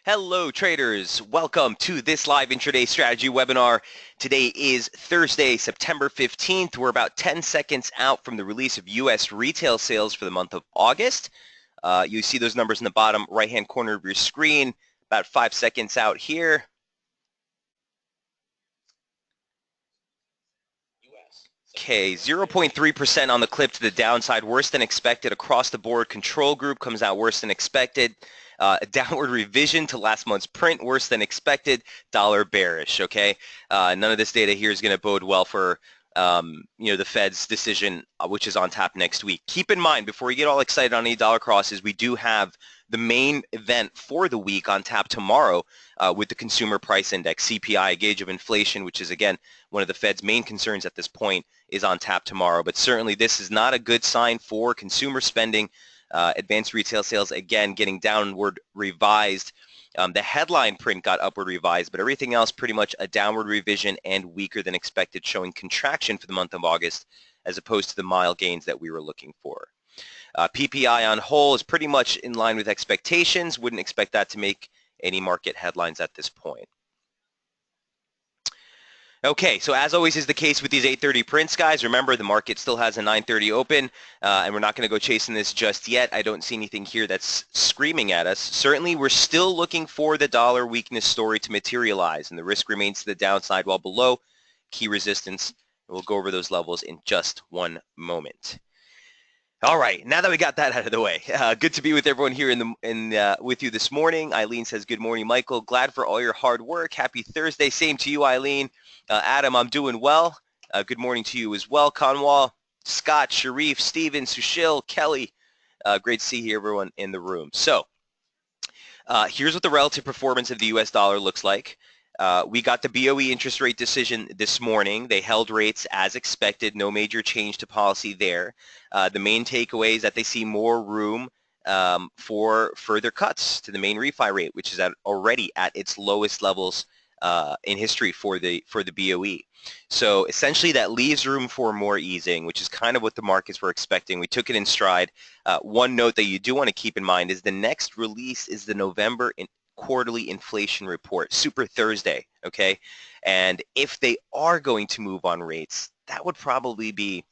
Hello traders, welcome to this live intraday strategy webinar. Today is Thursday, September 15th. We're about 10 seconds out from the release of US retail sales for the month of August. You see those numbers in the bottom right-hand corner of your screen, about 5 seconds out here. Okay, 0.3% on the clip to the downside, worse than expected across the board. Control group comes out worse than expected. A downward revision to last month's print, worse than expected. Dollar bearish, okay? None of this data here is going to bode well for the Fed's decision, which is on tap next week. Keep in mind, before you get all excited on any dollar crosses, we do have the main event for the week on tap tomorrow with the Consumer Price Index, CPI, a gauge of inflation, which is, again, one of the Fed's main concerns at this point, is on tap tomorrow. But certainly this is not a good sign for consumer spending. Advanced retail sales, again, getting downward revised. The headline print got upward revised, but everything else pretty much a downward revision and weaker than expected, showing contraction for the month of August as opposed to the mild gains that we were looking for. PPI on whole is pretty much in line with expectations. Wouldn't expect that to make any market headlines at this point. Okay, so as always is the case with these 8:30 prints, guys, remember the market still has a 9:30 open, and we're not going to go chasing this just yet. I don't see anything here that's screaming at us. Certainly, we're still looking for the dollar weakness story to materialize, and the risk remains to the downside while below key resistance. We'll go over those levels in just one moment. All right, now that we got that out of the way, good to be with everyone here with you this morning. Eileen says, good morning, Michael. Glad for all your hard work. Happy Thursday. Same to you, Eileen. Adam, I'm doing well. Good morning to you as well. Conwall, Scott, Sharif, Steven, Sushil, Kelly. Great to see everyone in the room. So here's what the relative performance of the U.S. dollar looks like. We got the BOE interest rate decision this morning. They held rates as expected. No major change to policy there. The main takeaway is that they see more room for further cuts to the main refi rate, which is already at its lowest levels in history for the BOE. So essentially that leaves room for more easing, which is kind of what the markets were expecting. We took it in stride. One note that you do want to keep in mind is the next release is the November quarterly inflation report, Super Thursday, okay? And if they are going to move on rates, that would probably be,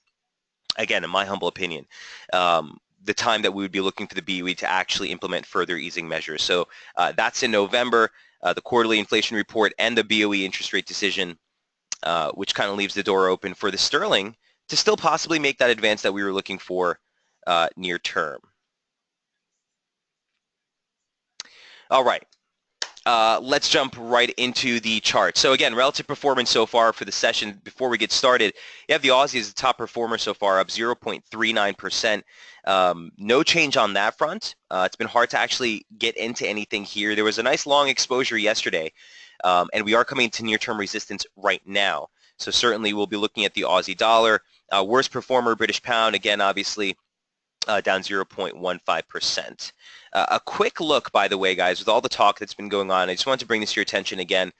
again, in my humble opinion, the time that we would be looking for the BOE to actually implement further easing measures. So that's in November, the quarterly inflation report and the BOE interest rate decision, which kind of leaves the door open for the sterling to still possibly make that advance that we were looking for near term. All right. Let's jump right into the chart. So again, relative performance so far for the session. Before we get started, you have the Aussie as the top performer so far, up 0.39%. No change on that front. It's been hard to actually get into anything here. There was a nice long exposure yesterday, and we are coming to near-term resistance right now. So certainly we'll be looking at the Aussie dollar. Worst performer, British pound, again, obviously, down 0.15%. A quick look, by the way, guys, with all the talk that's been going on, I just wanted to bring this to your attention again.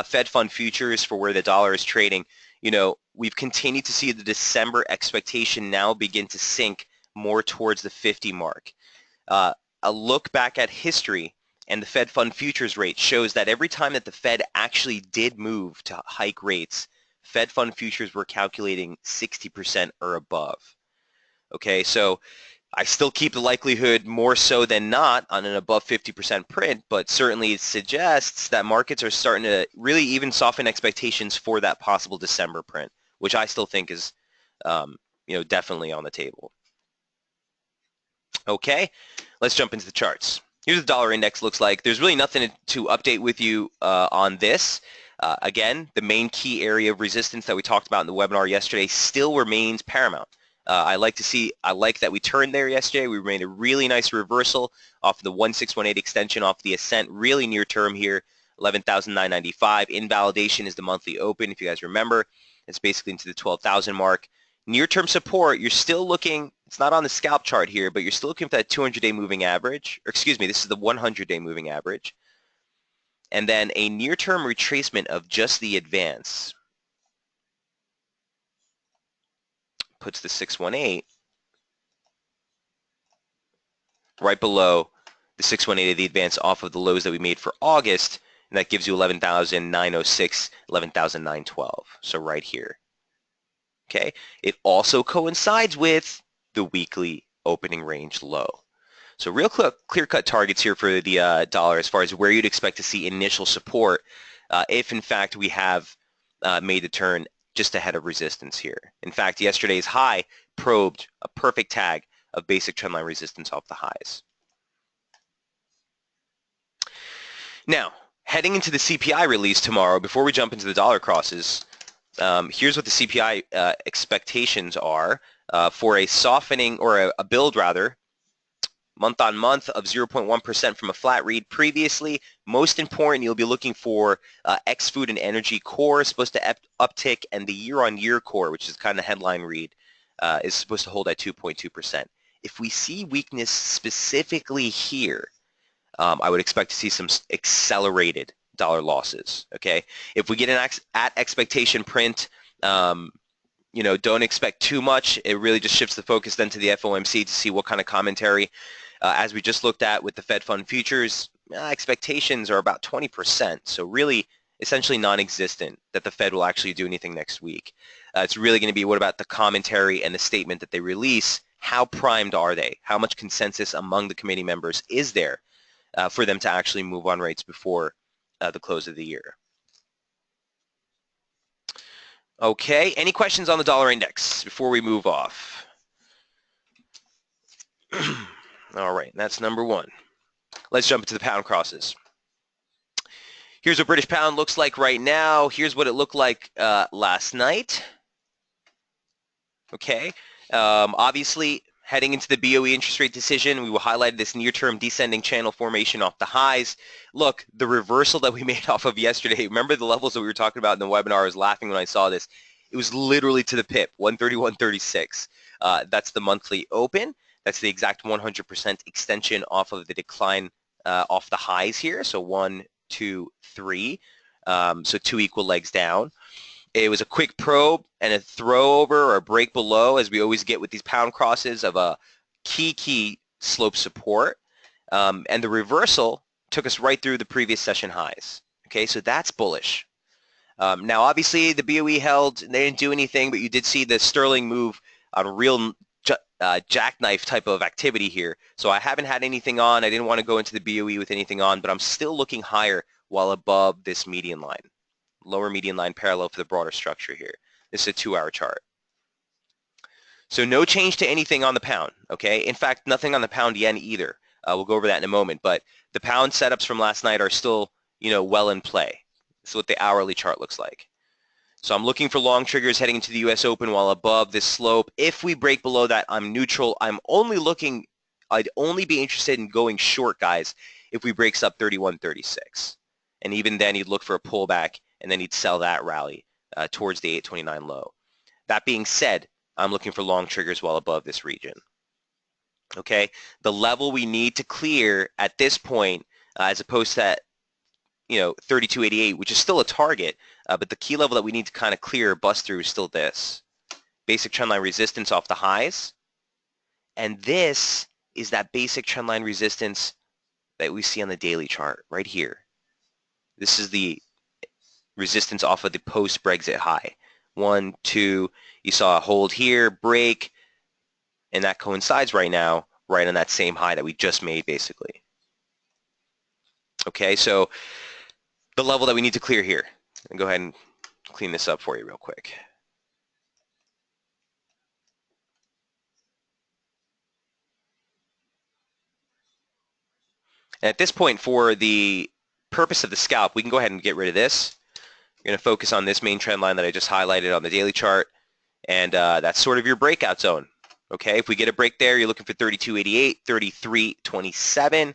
Fed fund futures for where the dollar is trading. You know, we've continued to see the December expectation now begin to sink more towards the 50 mark. A look back at history and the Fed fund futures rate shows that every time that the Fed actually did move to hike rates, Fed fund futures were calculating 60% or above. Okay, so I still keep the likelihood more so than not on an above 50% print, but certainly it suggests that markets are starting to really even soften expectations for that possible December print, which I still think is, definitely on the table. Okay, let's jump into the charts. Here's what the dollar index looks like. There's really nothing to update with you on this. Again, the main key area of resistance that we talked about in the webinar yesterday still remains paramount. I like that we turned there yesterday. We made a really nice reversal off the 1618 extension off the ascent, really near term here, 11,995. Invalidation is the monthly open, if you guys remember. It's basically into the 12,000 mark. Near-term support, you're still looking, it's not on the scalp chart here, but you're still looking for that 200-day moving average, or excuse me, this is the 100-day moving average. And then a near-term retracement of just the advance puts the 618 right below the 618 of the advance off of the lows that we made for August, and that gives you 11,906, 11,912. So right here. Okay. It also coincides with the weekly opening range low. So real clear-cut targets here for the dollar as far as where you'd expect to see initial support if, in fact, we have made the turn just ahead of resistance here. In fact, yesterday's high probed a perfect tag of basic trendline resistance off the highs. Now, heading into the CPI release tomorrow, before we jump into the dollar crosses, here's what the CPI expectations are for a softening, or a build rather, month on month of 0.1% from a flat read previously. Most important, you'll be looking for ex-food and energy core is supposed to uptick, and the year-on-year core, which is kind of headline read, is supposed to hold at 2.2%. If we see weakness specifically here, I would expect to see some accelerated dollar losses. Okay, if we get an at expectation print, you know, don't expect too much. It really just shifts the focus then to the FOMC to see what kind of commentary. As we just looked at with the Fed Fund futures, expectations are about 20%. So really, essentially non-existent that the Fed will actually do anything next week. It's really going to be what about the commentary and the statement that they release? How primed are they? How much consensus among the committee members is there for them to actually move on rates before the close of the year? Okay, any questions on the dollar index before we move off? All right, that's number one. Let's jump into the pound crosses. Here's what British pound looks like right now. Here's what it looked like last night. Okay, obviously heading into the BOE interest rate decision, we will highlight this near-term descending channel formation off the highs. Look, the reversal that we made off of yesterday, remember the levels that we were talking about in the webinar? I was laughing when I saw this. It was literally to the pip, 131.36. That's the monthly open. That's the exact 100% extension off of the decline off the highs here. So 1, 2, 3. So 2 equal legs down. It was a quick probe and a throw over or a break below, as we always get with these pound crosses, of a key slope support. And the reversal took us right through the previous session highs. Okay, so that's bullish. Now, obviously, the BOE held. They didn't do anything, but you did see the sterling move on a real jackknife type of activity here. So I haven't had anything on. I didn't want to go into the BOE with anything on, but I'm still looking higher while above this median line. Lower median line parallel for the broader structure here. This is a 2-hour chart. So no change to anything on the pound, okay? In fact, nothing on the pound yen either. We'll go over that in a moment, but the pound setups from last night are still, you know, well in play. This is what the hourly chart looks like. So I'm looking for long triggers heading into the US Open while above this slope. If we break below that, I'm neutral. I'd only be interested in going short, guys, if we breaks up 31.36. And even then, you'd look for a pullback, and then he'd sell that rally towards the 829 low. That being said, I'm looking for long triggers well above this region. Okay, the level we need to clear at this point, as opposed to that, you know, 32.88, which is still a target, but the key level that we need to kind of clear or bust through is still this. Basic trendline resistance off the highs. And this is that basic trendline resistance that we see on the daily chart right here. This is the resistance off of the post-Brexit high. 1, 2, you saw a hold here, break, and that coincides right now, right on that same high that we just made, basically. Okay, so the level that we need to clear here. And go ahead and clean this up for you real quick. And at this point, for the purpose of the scalp, we can go ahead and get rid of this. You're going to focus on this main trend line that I just highlighted on the daily chart, and that's sort of your breakout zone. Okay, if we get a break there, you're looking for 32.88, 33.27,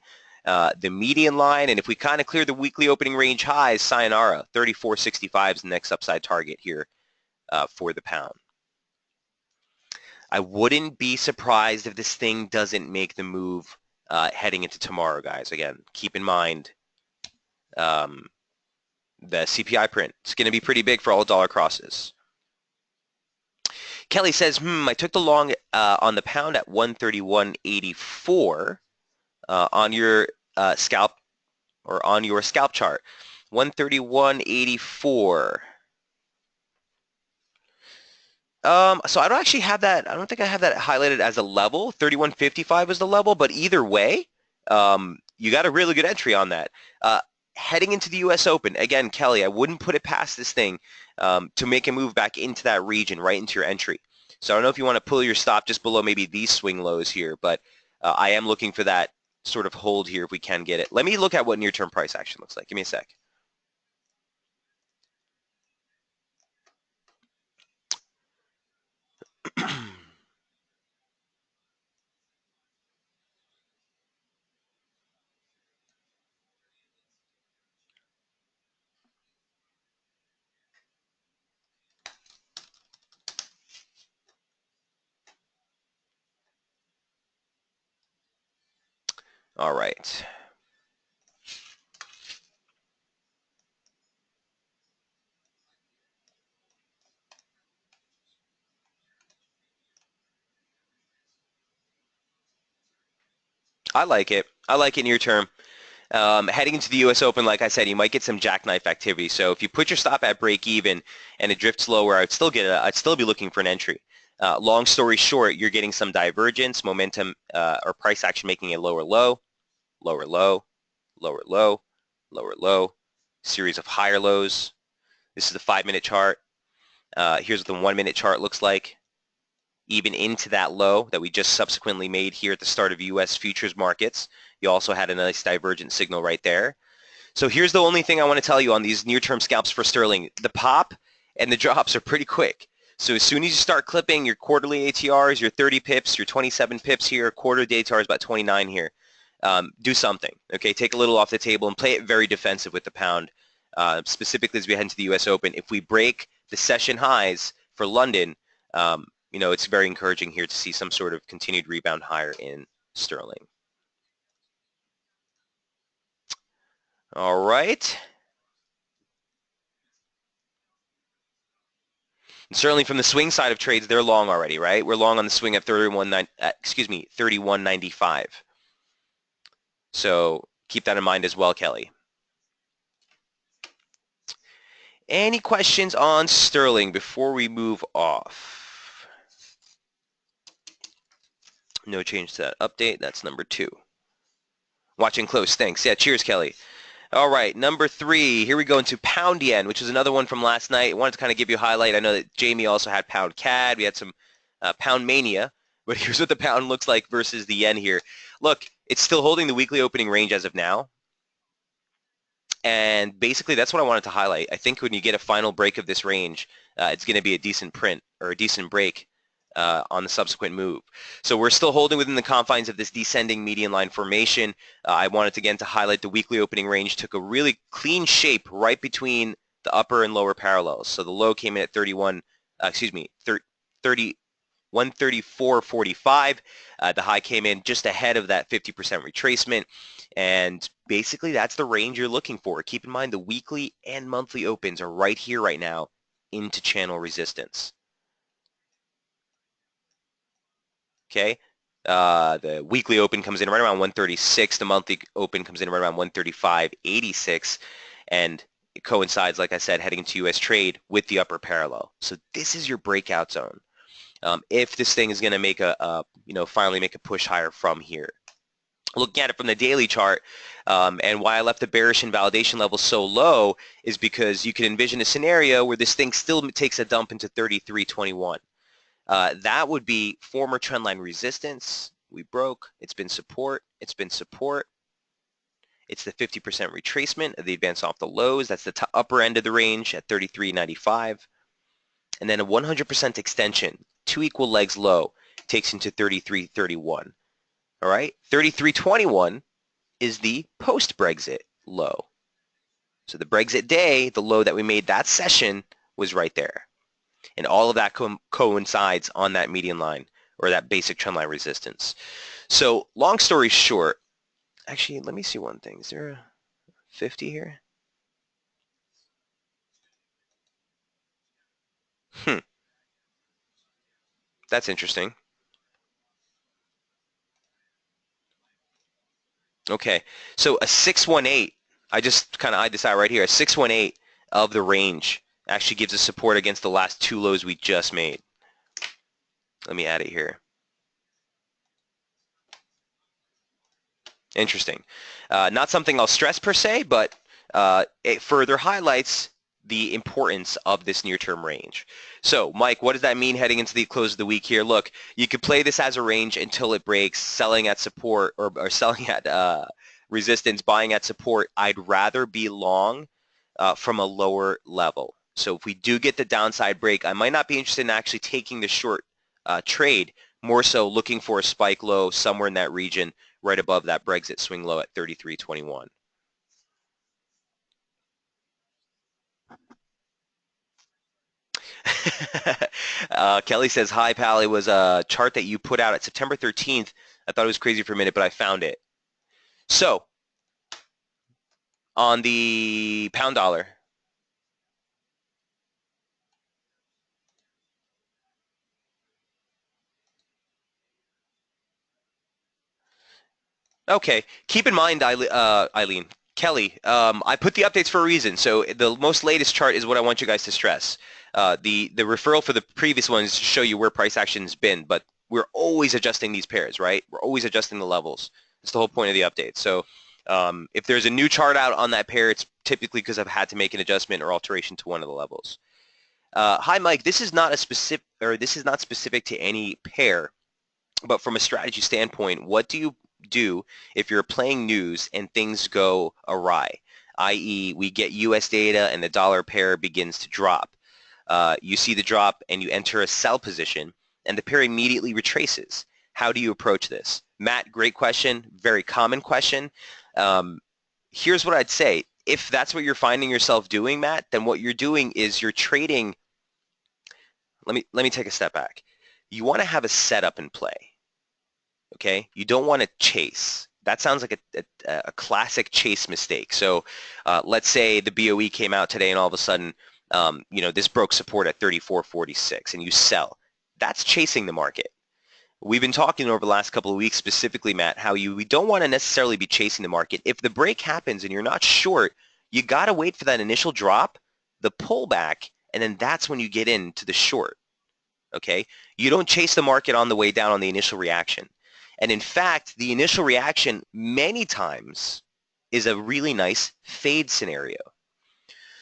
the median line, and if we kind of clear the weekly opening range highs, sayonara, 34.65 is the next upside target here for the pound. I wouldn't be surprised if this thing doesn't make the move heading into tomorrow, guys. Again, keep in mind the CPI print. It's going to be pretty big for all dollar crosses. Kelly says, I took the long on the pound at 131.84. on your scalp or on your scalp chart. 131.84. So I don't actually have that. I don't think I have that highlighted as a level. 31.55 is the level, but either way, you got a really good entry on that. Heading into the U.S. Open, again, Kelly, I wouldn't put it past this thing to make a move back into that region, right into your entry. So I don't know if you want to pull your stop just below maybe these swing lows here, but I am looking for that sort of hold here if we can get it. Let me look at what near-term price action looks like. Give me a sec. All right. I like it. I like it near term. Heading into the U.S. Open, like I said, you might get some jackknife activity. So if you put your stop at break even and it drifts lower, I'd still be looking for an entry. Long story short, you're getting some divergence, momentum, or price action making a lower low, lower low, lower low, lower low, series of higher lows. This is the 5-minute chart. Here's what the 1-minute chart looks like. Even into that low that we just subsequently made here at the start of U.S. futures markets. You also had a nice divergent signal right there. So here's the only thing I want to tell you on these near-term scalps for sterling. The pop and the drops are pretty quick. So as soon as you start clipping your quarterly ATRs, your 30 pips, your 27 pips here, quarter day ATR is about 29 here. Do something, okay? Take a little off the table and play it very defensive with the pound, specifically as we head into the U.S. Open. If we break the session highs for London, it's very encouraging here to see some sort of continued rebound higher in sterling. All right. And certainly from the swing side of trades, they're long already, right? We're long on the swing at 31.95. So keep that in mind as well, Kelly. Any questions on sterling before we move off? No change to that update. That's number 2. Watching close. Thanks. Yeah, cheers, Kelly. All right, number 3. Here we go into pound yen, which is another one from last night. I wanted to kind of give you a highlight. I know that Jamie also had pound CAD. We had some pound mania, but here's what the pound looks like versus the yen here. Look, it's still holding the weekly opening range as of now. And basically, that's what I wanted to highlight. I think when you get a final break of this range, it's going to be a decent print or a decent break on the subsequent move. So we're still holding within the confines of this descending median line formation. I wanted again to highlight the weekly opening range took a really clean shape right between the upper and lower parallels. So the low came in at 134.45. The high came in just ahead of that 50% retracement. And basically, that's the range you're looking for. Keep in mind the weekly and monthly opens are right here right now into channel resistance. Okay. The weekly open comes in right around 136. The monthly open comes in right around 135.86. And it coincides, like I said, heading into U.S. trade with the upper parallel. So this is your breakout zone. If this thing is going to make finally make a push higher from here. Looking at it from the daily chart, and why I left the bearish invalidation level so low is because you can envision a scenario where this thing still takes a dump into 33.21. That would be former trendline resistance. We broke. It's been support. It's been support. It's the 50% retracement of the advance off the lows. That's the upper end of the range at 33.95. And then a 100% extension, 2 equal legs low, takes into 33.31. All right, 33.21 is the post-Brexit low. So the Brexit day, the low that we made that session was right there. And all of that coincides on that median line or that basic trend line resistance. So long story short, actually, let me see one thing. Is there a 50 here? That's interesting. Okay, so a 618, I just kind of eyed this out right here, a 618 of the range actually gives us support against the last two lows we just made. Let me add it here. Interesting. Not something I'll stress per se, but it further highlights the importance of this near-term range. So, Mike, what does that mean heading into the close of the week here? Look, you could play this as a range until it breaks, selling at support or selling at resistance, buying at support. I'd rather be long from a lower level. So if we do get the downside break, I might not be interested in actually taking the short trade, more so looking for a spike low somewhere in that region right above that Brexit swing low at 33.21. Kelly says, hi, pal. It was a chart that you put out at September 13th. I thought it was crazy for a minute, but I found it. So on the pound dollar, okay. Keep in mind, Eileen, Kelly, I put the updates for a reason. So the most latest chart is what I want you guys to stress. The referral for the previous one is to show you where price action's been, but we're always adjusting these pairs, right? We're always adjusting the levels. That's the whole point of the update. So if there's a new chart out on that pair, it's typically because I've had to make an adjustment or alteration to one of the levels. Hi, Mike. This is not a specific, or this is not specific to any pair. But from a strategy standpoint, what do you do if you're playing news and things go awry, i.e. we get U.S. data and the dollar pair begins to drop? You see the drop and you enter a sell position and the pair immediately retraces. How do you approach this? Matt, great question, very common question. Here's what I'd say. If that's what you're finding yourself doing, Matt, then what you're doing is you're trading. Let me take a step back. You want to have a setup in play. Okay, you don't want to chase. That sounds like a classic chase mistake. So let's say the BOE came out today and all of a sudden, this broke support at 34.46 and you sell. That's chasing the market. We've been talking over the last couple of weeks specifically, Matt, how we don't want to necessarily be chasing the market. If the break happens and you're not short, you got to wait for that initial drop, the pullback, and then that's when you get into the short. Okay, you don't chase the market on the way down on the initial reaction. And in fact, the initial reaction many times is a really nice fade scenario.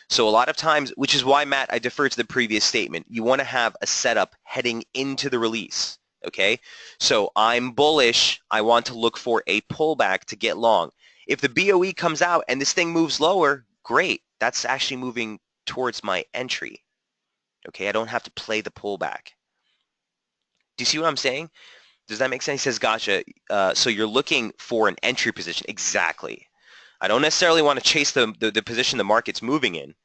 So a lot of times, which is why, Matt, I defer to the previous statement. You want to have a setup heading into the release. Okay, so I'm bullish. I want to look for a pullback to get long. If the BOE comes out and this thing moves lower, great. That's actually moving towards my entry. Okay, I don't have to play the pullback. Do you see what I'm saying? Does that make sense? He says, gotcha. So you're looking for an entry position. Exactly. I don't necessarily want to chase the position the market's moving in.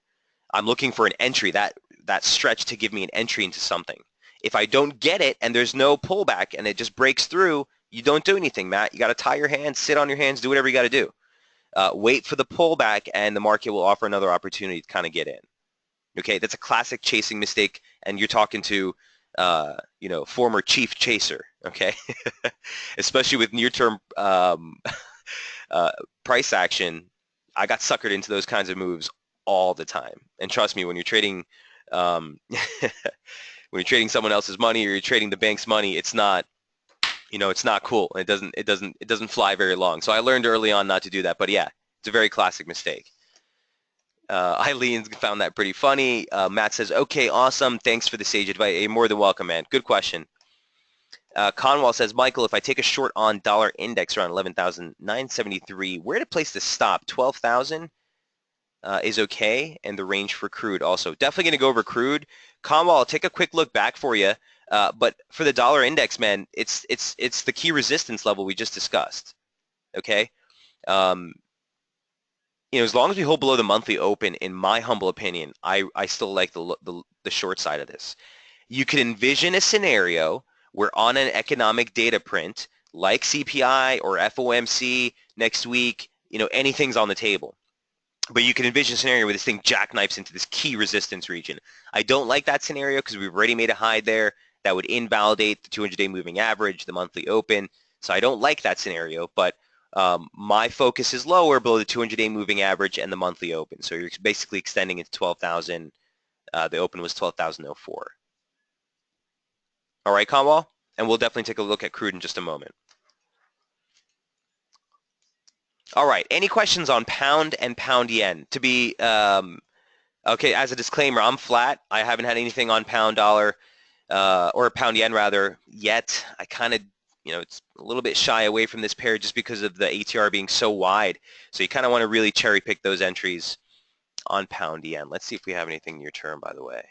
I'm looking for an entry, that stretch to give me an entry into something. If I don't get it and there's no pullback and it just breaks through, you don't do anything, Matt. You got to tie your hands, sit on your hands, do whatever you got to do. Wait for the pullback and the market will offer another opportunity to kind of get in. Okay, that's a classic chasing mistake, and you're talking to former chief chaser, okay? Especially with near-term price action, I got suckered into those kinds of moves all the time. And trust me, when you're trading when you're trading someone else's money or you're trading the bank's money, it's not it's not cool. It doesn't fly very long. So I learned early on not to do that. But yeah, it's a very classic mistake. Eileen found that pretty funny. Matt says, okay, awesome. Thanks for the sage advice. You're more than welcome, man. Good question. Conwall says, Michael, if I take a short on dollar index around 11,973, where to place the stop? 12,000 is okay, and the range for crude also. Definitely going to go over crude. Conwall, I'll take a quick look back for you. But for the dollar index, man, it's the key resistance level we just discussed. Okay. As long as we hold below the monthly open, in my humble opinion, I still like the short side of this. You can envision a scenario where on an economic data print, like CPI or FOMC next week, anything's on the table. But you can envision a scenario where this thing jackknifes into this key resistance region. I don't like that scenario because we've already made a high there that would invalidate the 200-day moving average, the monthly open. So I don't like that scenario, but My focus is lower below the 200-day moving average and the monthly open. So you're basically extending it to 12,000. The open was 12,004. All right, Conwall? And we'll definitely take a look at crude in just a moment. All right, any questions on pound and pound yen? To be, okay, as a disclaimer, I'm flat. I haven't had anything on pound dollar, or pound yen rather, yet. I kind of, it's a little bit shy away from this pair just because of the ATR being so wide. So you kind of want to really cherry pick those entries on pound yen. Let's see if we have anything near term, by the way.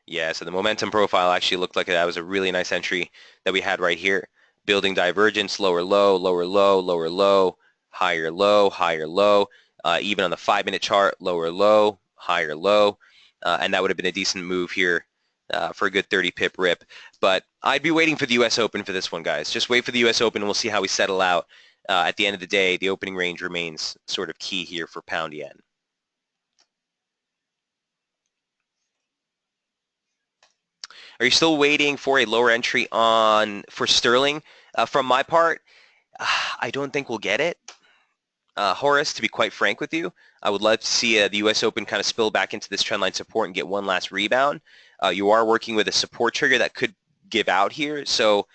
Yeah, so the momentum profile actually looked like that was a really nice entry that we had right here. Building divergence, lower low, lower low, lower low, higher low, higher low. Even on the 5-minute chart, lower low, higher low. And that would have been a decent move here for a good 30 pip rip. But I'd be waiting for the U.S. Open for this one, guys. Just wait for the U.S. Open and we'll see how we settle out. At the end of the day, the opening range remains sort of key here for pound yen. Are you still waiting for a lower entry for sterling? From my part, I don't think we'll get it. Horace, to be quite frank with you, I would love to see the U.S. Open kind of spill back into this trendline support and get one last rebound. You are working with a support trigger that could give out here, so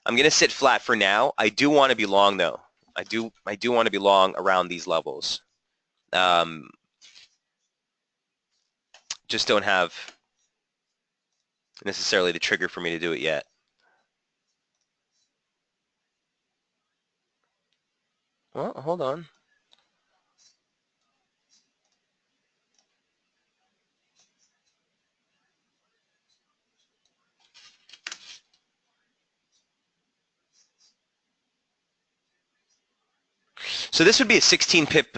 I'm going to sit flat for now. I do want to be long, though. I do want to be long around these levels. Just don't have necessarily the trigger for me to do it yet. Well, hold on. So this would be a 16 pip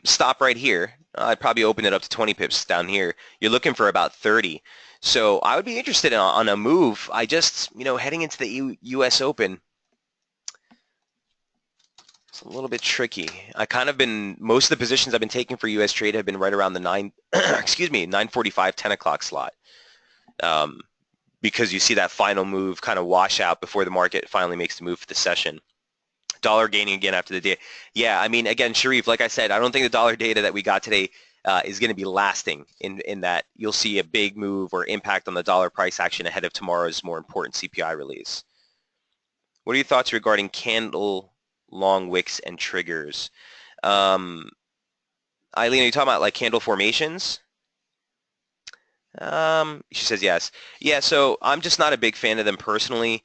stop right here. I'd probably open it up to 20 pips down here. You're looking for about 30. So I would be interested on a move. I just, heading into the U.S. Open, it's a little bit tricky. Most of the positions I've been taking for U.S. trade have been right around the 9:45, 10 o'clock slot. Because you see that final move kind of wash out before the market finally makes the move for the session. Dollar gaining again after the day. Yeah, I mean, again, Sharif, like I said, I don't think the dollar data that we got today is going to be lasting in that you'll see a big move or impact on the dollar price action ahead of tomorrow's more important CPI release. What are your thoughts regarding candle long wicks and triggers? Eileen, are you talking about like candle formations? She says yes. Yeah, so I'm just not a big fan of them personally.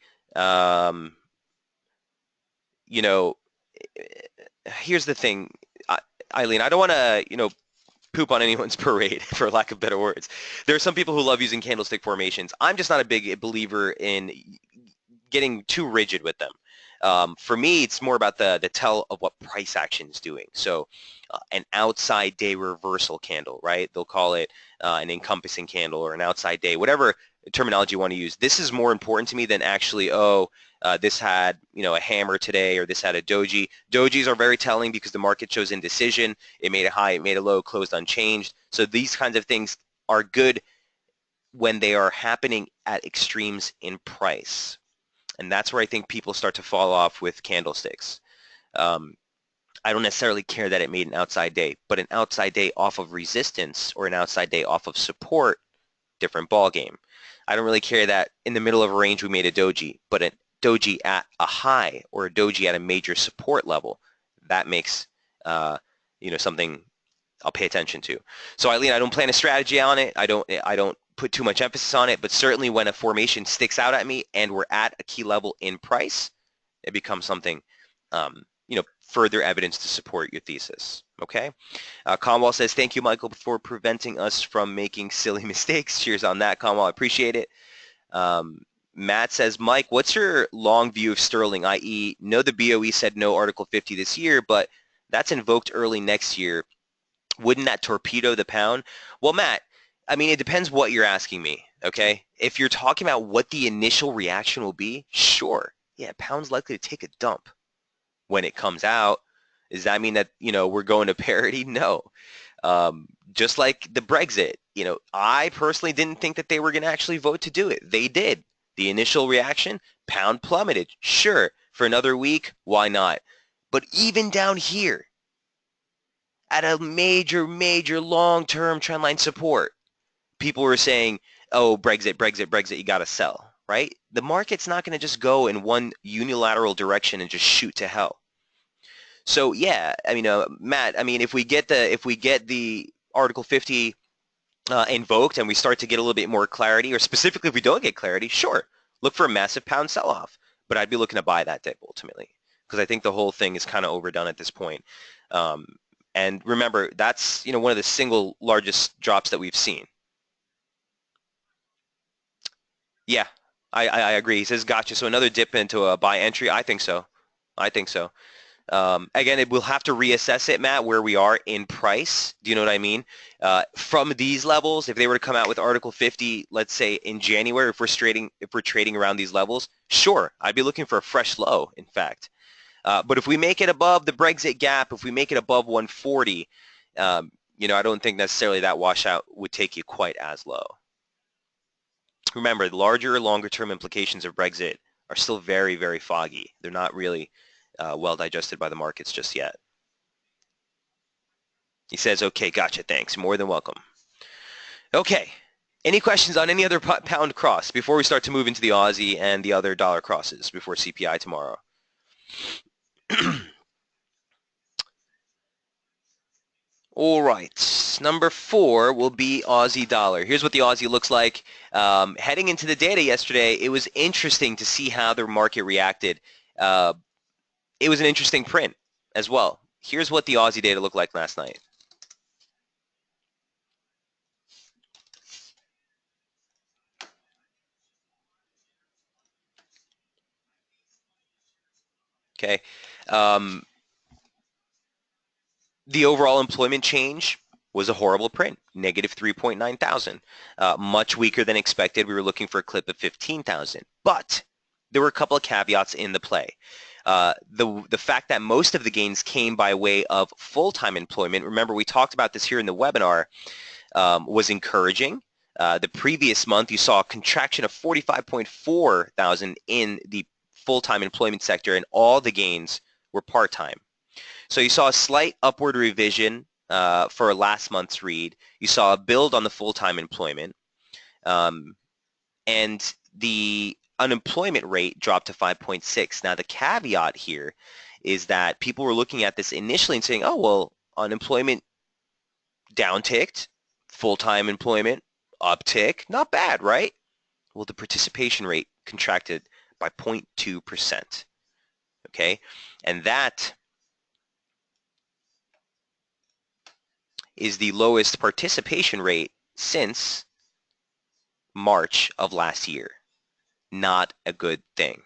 Here's the thing, Eileen, I don't want to, poop on anyone's parade, for lack of better words. There are some people who love using candlestick formations. I'm just not a big believer in getting too rigid with them. For me, it's more about the tell of what price action is doing. So an outside day reversal candle, right? They'll call it an encompassing candle or an outside day, whatever terminology you want to use. This is more important to me than actually, this had, a hammer today or this had a doji. Dojis are very telling because the market shows indecision. It made a high, it made a low, closed unchanged. So these kinds of things are good when they are happening at extremes in price. And that's where I think people start to fall off with candlesticks. I don't necessarily care that it made an outside day, but an outside day off of resistance or an outside day off of support, different ball game. I don't really care that in the middle of a range we made a doji, but a doji at a high or a doji at a major support level, that makes something I'll pay attention to. So Eileen, I don't plan a strategy on it. I don't put too much emphasis on it, but certainly when a formation sticks out at me and we're at a key level in price, it becomes something, further evidence to support your thesis. Okay. Conwall says, thank you, Michael, for preventing us from making silly mistakes. Cheers on that, Conwall. I appreciate it. Matt says, Mike, what's your long view of sterling, i.e., no, the BOE said no Article 50 this year, but that's invoked early next year. Wouldn't that torpedo the pound? Well, Matt, I mean, it depends what you're asking me, okay? If you're talking about what the initial reaction will be, sure. Yeah, pound's likely to take a dump when it comes out. Does that mean that, we're going to parity? No. Just like the Brexit, I personally didn't think that they were going to actually vote to do it. They did. The initial reaction, pound plummeted. Sure, for another week, why not? But even down here, at a major, major long-term trendline support, people were saying, oh, Brexit, Brexit, Brexit, you got to sell, right? The market's not going to just go in one unilateral direction and just shoot to hell. So yeah, I mean, Matt, I mean, if we get the Article 50 invoked and we start to get a little bit more clarity, or specifically if we don't get clarity, sure, look for a massive pound sell-off. But I'd be looking to buy that dip ultimately because I think the whole thing is kind of overdone at this point. And remember, that's one of the single largest drops that we've seen. Yeah, I agree. He says, gotcha. So another dip into a buy entry? I think so. I think so. Again, we'll have to reassess it, Matt, where we are in price. Do you know what I mean? From these levels, if they were to come out with Article 50, let's say in January, if we're trading around these levels, sure, I'd be looking for a fresh low, in fact. But if we make it above the Brexit gap, if we make it above 140, I don't think necessarily that washout would take you quite as low. Remember, the larger, longer-term implications of Brexit are still very, very foggy. They're not really well digested by the markets just yet. He says, okay, gotcha, thanks. More than welcome. Okay. Any questions on any other pound cross before we start to move into the Aussie and the other dollar crosses before CPI tomorrow? All right, number 4 will be Aussie dollar. Here's what the Aussie looks like. Heading into the data yesterday, it was interesting to see how the market reacted. It was an interesting print as well. Here's what the Aussie data looked like last night. Okay. The overall employment change was a horrible print, negative 3.9 thousand. Much weaker than expected. We were looking for a clip of 15,000. But there were a couple of caveats in the play. The fact that most of the gains came by way of full-time employment, remember we talked about this here in the webinar, was encouraging. The previous month, you saw a contraction of 45.4 thousand in the full-time employment sector, and all the gains were part-time. So you saw a slight upward revision for last month's read. You saw a build on the full-time employment, and the unemployment rate dropped to 5.6. Now the caveat here is that people were looking at this initially and saying, oh, well, unemployment downticked, full-time employment uptick, not bad, right? Well, the participation rate contracted by 0.2%, okay? And that is the lowest participation rate since March of last year. Not a good thing,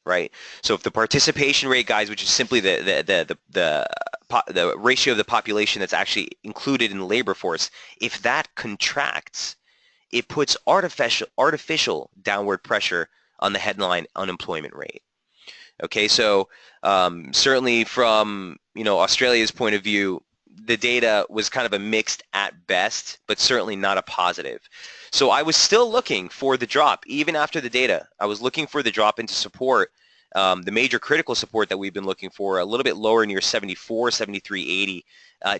right? So if the participation rate, guys, which is simply the ratio of the population that's actually included in the labor force, if that contracts, it puts artificial downward pressure on the headline unemployment rate. Okay, so certainly from Australia's point of view, the data was kind of a mixed at best, but certainly not a positive. So I was still looking for the drop, even after the data. I was looking for the drop into support, the major critical support that we've been looking for, a little bit lower near 74, 73.80.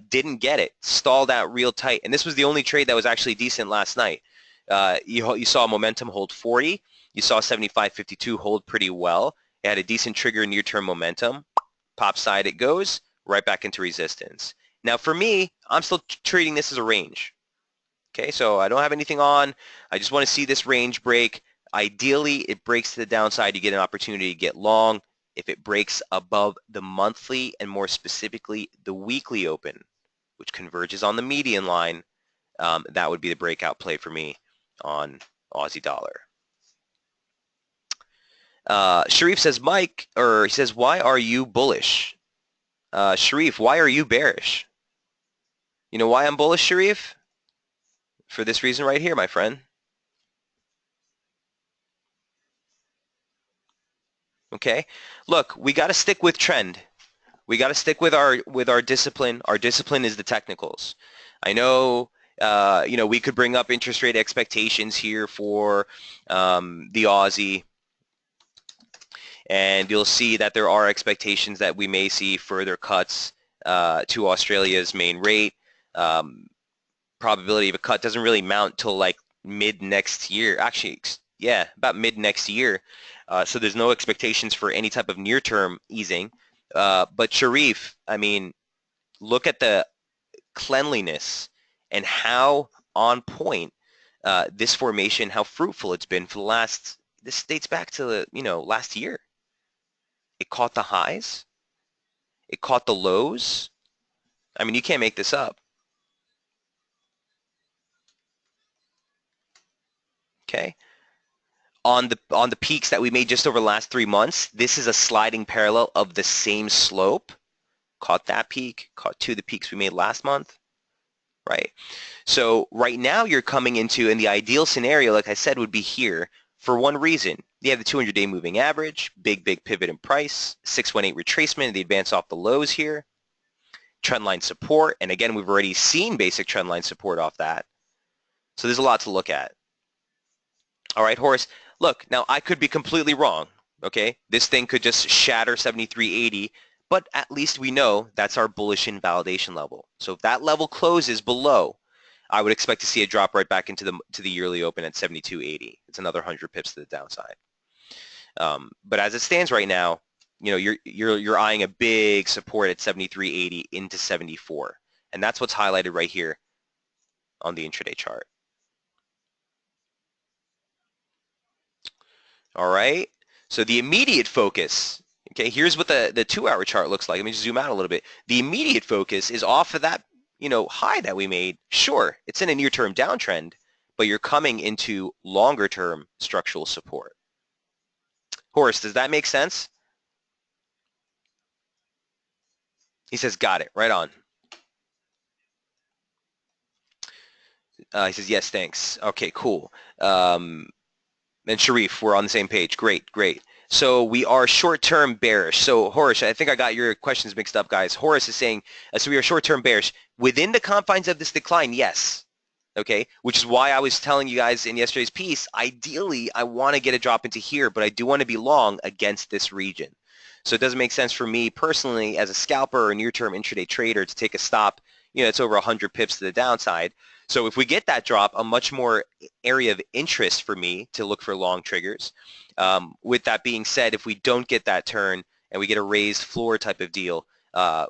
Didn't get it, stalled out real tight. And this was the only trade that was actually decent last night. You saw momentum hold 40. You saw 75.52 hold pretty well. It had a decent trigger near-term momentum. Pop side it goes, right back into resistance. Now for me, I'm still treating this as a range. Okay, so I don't have anything on. I just want to see this range break. Ideally, it breaks to the downside. You get an opportunity to get long. If it breaks above the monthly and more specifically the weekly open, which converges on the median line, that would be the breakout play for me on Aussie dollar. Sharif says, he says, why are you bullish? Sharif, why are you bearish? You know why I'm bullish, Sharif? For this reason right here, my friend. Okay, look, we got to stick with trend. We got to stick with our discipline. Our discipline is the technicals. I know, we could bring up interest rate expectations here for the Aussie, and you'll see that there are expectations that we may see further cuts to Australia's main rate. Probability of a cut doesn't really mount till like mid next year. Actually, yeah, about mid next year. So there's no expectations for any type of near-term easing. But Sharif, I mean, look at the cleanliness and how on point this formation, how fruitful it's been for the last, this dates back to, last year. It caught the highs. It caught the lows. I mean, you can't make this up. Okay. On the peaks that we made just over the last 3 months, this is a sliding parallel of the same slope. Caught that peak, caught two of the peaks we made last month, right? So right now you're coming into, and the ideal scenario, like I said, would be here for one reason. You have the 200-day moving average, big pivot in price, 618 retracement, the advance off the lows here, trendline support, and again, we've already seen basic trendline support off that. So there's a lot to look at. All right, Horace, look, now I could be completely wrong, okay? This thing could just shatter 73.80, but at least we know that's our bullish invalidation level. So if that level closes below, I would expect to see a drop right back into the yearly open at 72.80. It's another 100 pips to the downside. But as it stands right now, you're eyeing a big support at 73.80 into 74, and that's what's highlighted right here on the intraday chart. All right. So the immediate focus. Okay, here's what the 2-hour chart looks like. Let me just zoom out a little bit. The immediate focus is off of that, high that we made. Sure, it's in a near-term downtrend, but you're coming into longer-term structural support. Horace, does that make sense? He says, got it. Right on. He says, yes, thanks. Okay, cool. And Sharif, we're on the same page. Great. So we are short-term bearish. So Horace, I think I got your questions mixed up, guys. Horace is saying, so we are short-term bearish. Within the confines of this decline, yes. Okay, which is why I was telling you guys in yesterday's piece, ideally, I want to get a drop into here, but I do want to be long against this region. So it doesn't make sense for me personally as a scalper or near-term intraday trader to take a stop, it's over 100 pips to the downside. So if we get that drop, a much more area of interest for me to look for long triggers. With that being said, if we don't get that turn and we get a raised floor type of deal,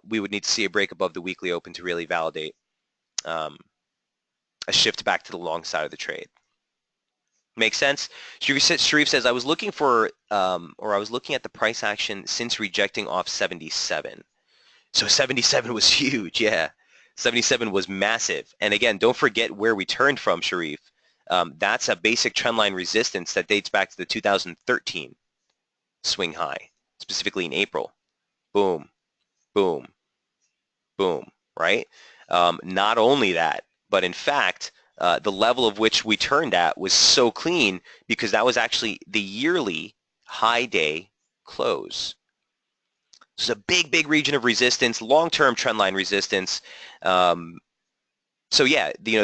we would need to see a break above the weekly open to really validate a shift back to the long side of the trade. Make sense? Sharif says, I was looking for, or I was looking at the price action since rejecting off 77. So 77 was huge, yeah. 77 was massive. And again, don't forget where we turned from, Sharif. That's a basic trendline resistance that dates back to the 2013 swing high, specifically in April. Boom, boom, boom, right? Not only that, but in fact, the level of which we turned at was so clean because that was actually the yearly high day close. It's a big region of resistance, long-term trendline resistance. So yeah, the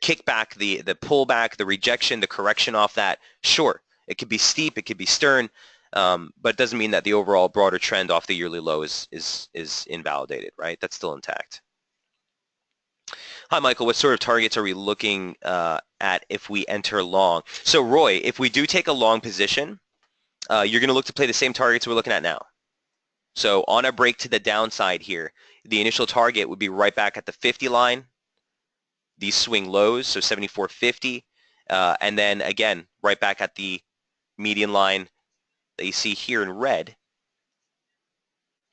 kickback, the pullback, the rejection, the correction off that, sure, it could be steep, it could be stern, but it doesn't mean that the overall broader trend off the yearly low is invalidated, right? That's still intact. Hi, Michael. What sort of targets are we looking at if we enter long? So Roy, if we do take a long position, you're going to look to play the same targets we're looking at now. So on a break to the downside here, the initial target would be right back at the 50 line, these swing lows, so 74.50, and then again, right back at the median line that you see here in red,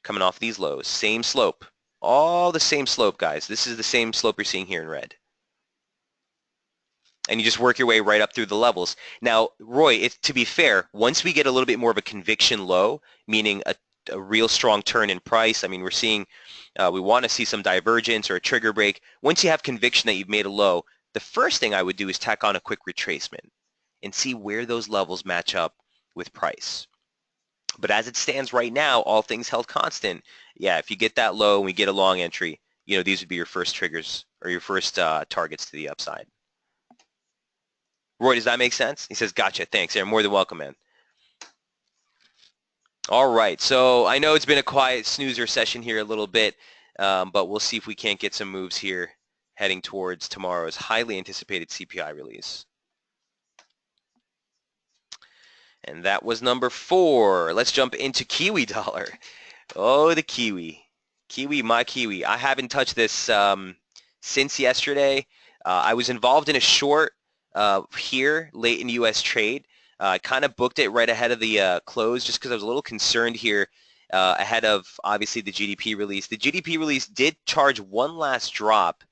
coming off these lows. Same slope, all the same slope, guys. This is the same slope you're seeing here in red. And you just work your way right up through the levels. Now, Roy, to be fair, once we get a little bit more of a conviction low, meaning a real strong turn in price. I mean, we're seeing, we want to see some divergence or a trigger break. Once you have conviction that you've made a low, the first thing I would do is tack on a quick retracement and see where those levels match up with price. But as it stands right now, all things held constant, yeah, if you get that low and we get a long entry, these would be your first triggers or your first targets to the upside. Roy, does that make sense? He says, gotcha, thanks. You're more than welcome, man. All right, so I know it's been a quiet snoozer session here a little bit, but we'll see if we can't get some moves here heading towards tomorrow's highly anticipated CPI release. And that was number 4. Let's jump into Kiwi Dollar. Oh, the Kiwi. Kiwi, my Kiwi. I haven't touched this since yesterday. I was involved in a short here late in U.S. trade. I kind of booked it right ahead of the close just because I was a little concerned here ahead of, obviously, the GDP release. The GDP release did charge one last drop,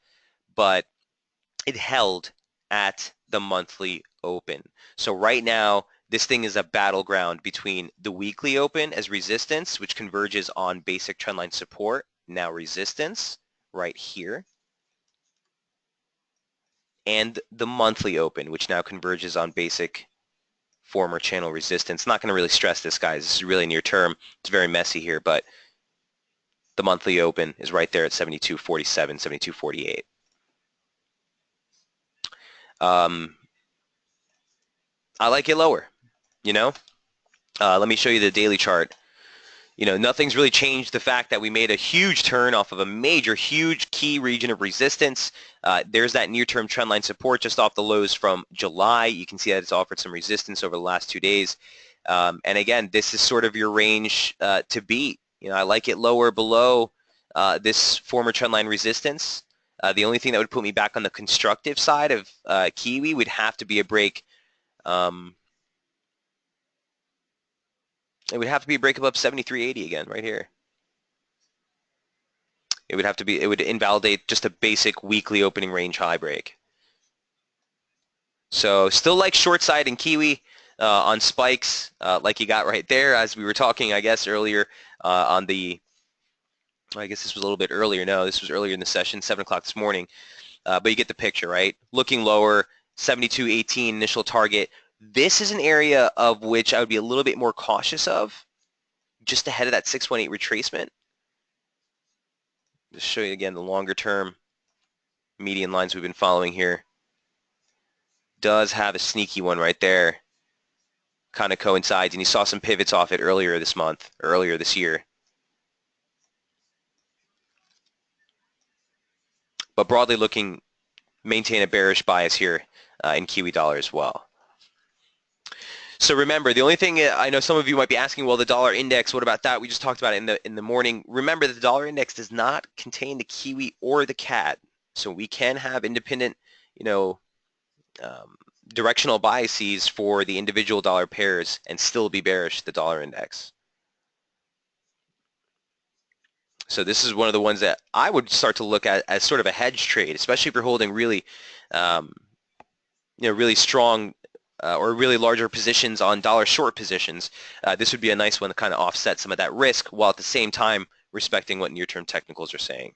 but it held at the monthly open. So right now, this thing is a battleground between the weekly open as resistance, which converges on basic trendline support, now resistance right here, and the monthly open, which now converges on basic former channel resistance. Not going to really stress this, guys. This is really near term. It's very messy here, but the monthly open is right there at 72.47, 72.48. I like it lower, Let me show you the daily chart. Nothing's really changed the fact that we made a huge turn off of a major, huge key region of resistance. There's that near-term trendline support just off the lows from July. You can see that it's offered some resistance over the last 2 days. And again, this is sort of your range to beat. I like it lower below this former trendline resistance. The only thing that would put me back on the constructive side of Kiwi would have to be a break. It would have to be a break above 73.80 again, right here. It would invalidate just a basic weekly opening range high break. So still like short side in Kiwi on spikes like you got right there, as we were talking, I guess, earlier on the, I guess this was a little bit earlier. No, this was earlier in the session, 7 o'clock this morning. But you get the picture, right? Looking lower, 72.18 initial target. This is an area of which I would be a little bit more cautious of, just ahead of that 618 retracement. Just show you again the longer term median lines we've been following here. Does have a sneaky one right there. Kind of coincides, and you saw some pivots off it earlier this month, or earlier this year. But broadly looking, maintain a bearish bias here in Kiwi Dollar as well. So remember, the only thing I know some of you might be asking, well, the dollar index, what about that? We just talked about it in the morning. Remember that the dollar index does not contain the Kiwi or the CAD. So we can have independent, directional biases for the individual dollar pairs and still be bearish the dollar index. So this is one of the ones that I would start to look at as sort of a hedge trade, especially if you're holding really, really strong or really larger positions on dollar short positions. This would be a nice one to kind of offset some of that risk while at the same time respecting what near-term technicals are saying.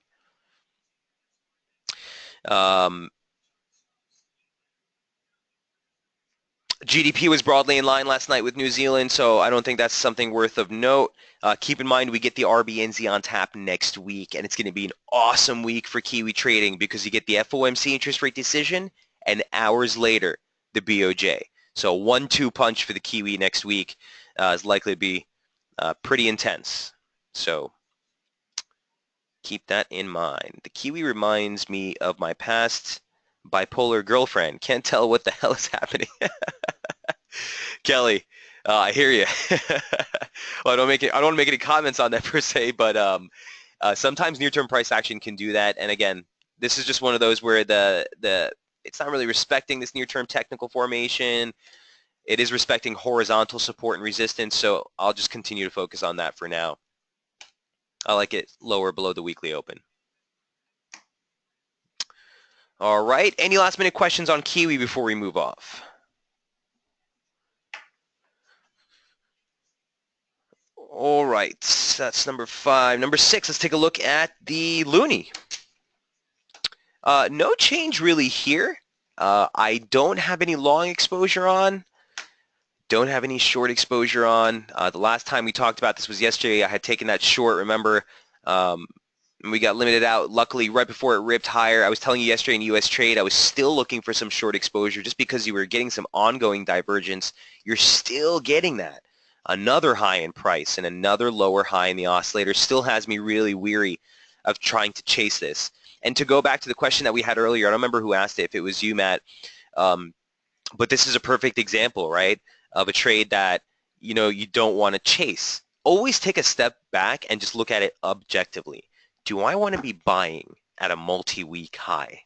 GDP was broadly in line last night with New Zealand, so I don't think that's something worth of note. Keep in mind we get the RBNZ on tap next week, and it's going to be an awesome week for Kiwi trading because you get the FOMC interest rate decision, and hours later, the BOJ. So 1-2 punch for the Kiwi next week is likely to be pretty intense. So keep that in mind. The Kiwi reminds me of my past bipolar girlfriend. Can't tell what the hell is happening. Kelly, I hear you. Well, I don't want to make any comments on that per se, but sometimes near-term price action can do that. And again, this is just one of those where it's not really respecting this near-term technical formation. It is respecting horizontal support and resistance, so I'll just continue to focus on that for now. I like it lower below the weekly open. All right, any last minute questions on Kiwi before we move off? All right, that's number 5. Number 6, let's take a look at the loonie. No change really here. I don't have any long exposure on. Don't have any short exposure on. The last time we talked about this was yesterday. I had taken that short, remember, and we got limited out. Luckily, right before it ripped higher, I was telling you yesterday in U.S. trade, I was still looking for some short exposure just because you were getting some ongoing divergence. You're still getting that. Another high in price and another lower high in the oscillator still has me really weary of trying to chase this. And to go back to the question that we had earlier, I don't remember who asked it, if it was you, Matt, but this is a perfect example, right, of a trade that, you don't want to chase. Always take a step back and just look at it objectively. Do I want to be buying at a multi-week high?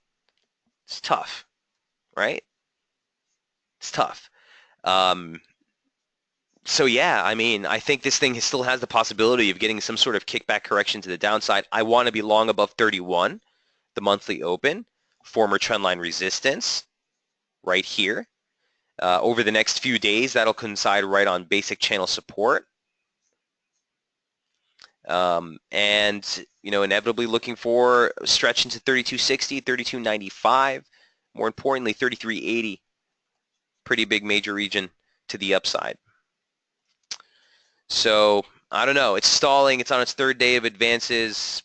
It's tough, right? It's tough. Um, so yeah, I mean, I think this thing still has the possibility of getting some sort of kickback correction to the downside. I want to be long above 31, the monthly open, former trendline resistance right here. Over the next few days, that'll coincide right on basic channel support. And, inevitably looking for a stretch into 3260, 3295, more importantly, 3380, pretty big major region to the upside. So, I don't know. It's stalling. It's on its third day of advances.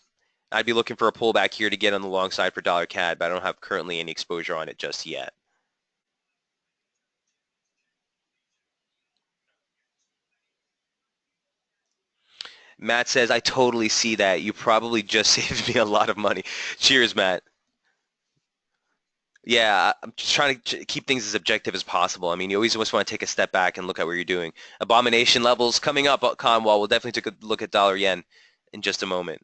I'd be looking for a pullback here to get on the long side for dollar CAD, but I don't have currently any exposure on it just yet. Matt says, I totally see that. You probably just saved me a lot of money. Cheers, Matt. Yeah, I'm just trying to keep things as objective as possible. I mean, you always just want to take a step back and look at what you're doing. Abomination levels coming up, Conwall. We'll definitely take a look at dollar yen in just a moment.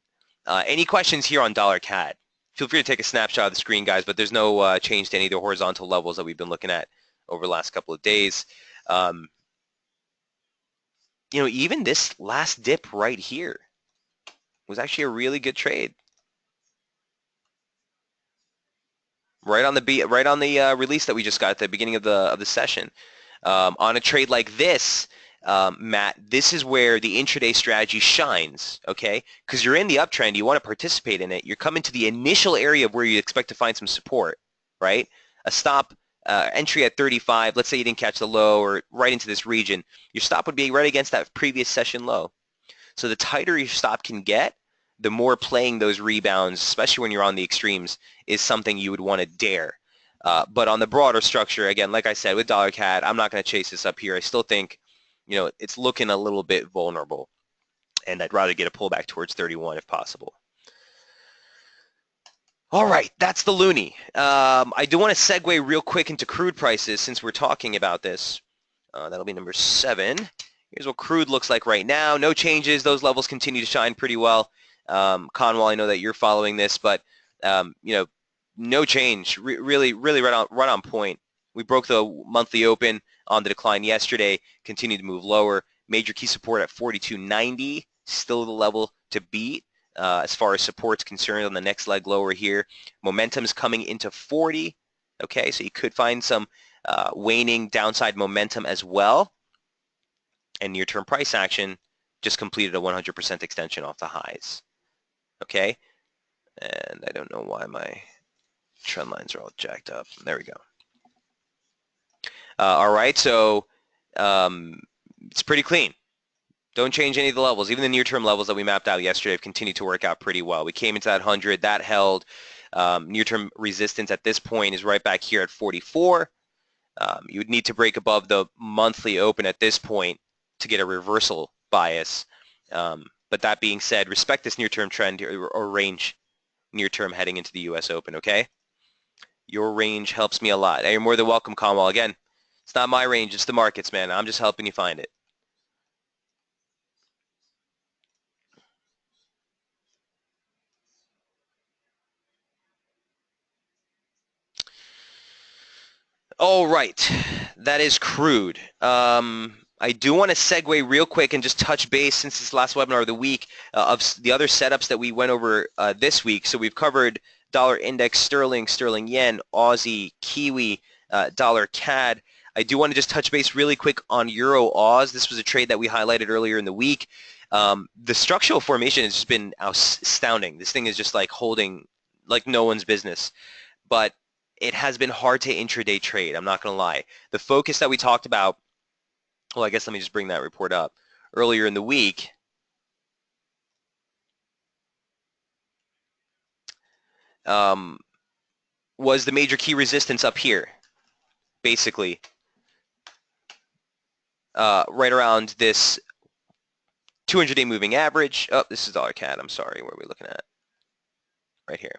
Any questions here on dollar CAD? Feel free to take a snapshot of the screen, guys, but there's no change to any of the horizontal levels that we've been looking at over the last couple of days. Even this last dip right here was actually a really good trade. Right on the release that we just got at the beginning of the session. On a trade like this, Matt, this is where the intraday strategy shines, okay? Because you're in the uptrend, you want to participate in it. You're coming to the initial area of where you expect to find some support, right? A stop entry at 35. Let's say you didn't catch the low or right into this region. Your stop would be right against that previous session low. So the tighter your stop can get, the more playing those rebounds, especially when you're on the extremes, is something you would want to dare. But on the broader structure, again, like I said, with dollar CAD, I'm not going to chase this up here. I still think, it's looking a little bit vulnerable, and I'd rather get a pullback towards 31 if possible. All right, that's the loonie. I do want to segue real quick into crude prices since we're talking about this. That'll be number 7. Here's what crude looks like right now. No changes. Those levels continue to shine pretty well. Conwall, I know that you're following this, but no change. Really right on point. We broke the monthly open on the decline yesterday. Continued to move lower. Major key support at 42.90. Still the level to beat as far as support's concerned on the next leg lower here. Momentum's coming into 40. Okay, so you could find some waning downside momentum as well. And near-term price action just completed a 100% extension off the highs. Okay, and I don't know why my trend lines are all jacked up. There we go. All right, so it's pretty clean. Don't change any of the levels. Even the near-term levels that we mapped out yesterday have continued to work out pretty well. We came into that 100. That held. Near-term resistance at this point is right back here at 44. You would need to break above the monthly open at this point to get a reversal bias. But that being said, respect this near-term trend or range near-term heading into the U.S. Open, okay? Your range helps me a lot. Hey, you're more than welcome, Conwall. Again, it's not my range, it's the markets, man. I'm just helping you find it. All right, that is crude. I do want to segue real quick and just touch base since this last webinar of the week of the other setups that we went over this week. So we've covered dollar index, sterling, sterling yen, Aussie, Kiwi, dollar CAD. I do want to just touch base really quick on Euro Aus. This was a trade that we highlighted earlier in the week. The structural formation has just been astounding. This thing is just like holding like no one's business. But it has been hard to intraday trade. I'm not going to lie. The focus that we talked about well, I guess let me just bring that report up. Earlier in the week, was the major key resistance up here, basically, right around this 200-day moving average. Oh, this is dollar CAD. I'm sorry. Where are we looking at? Right here.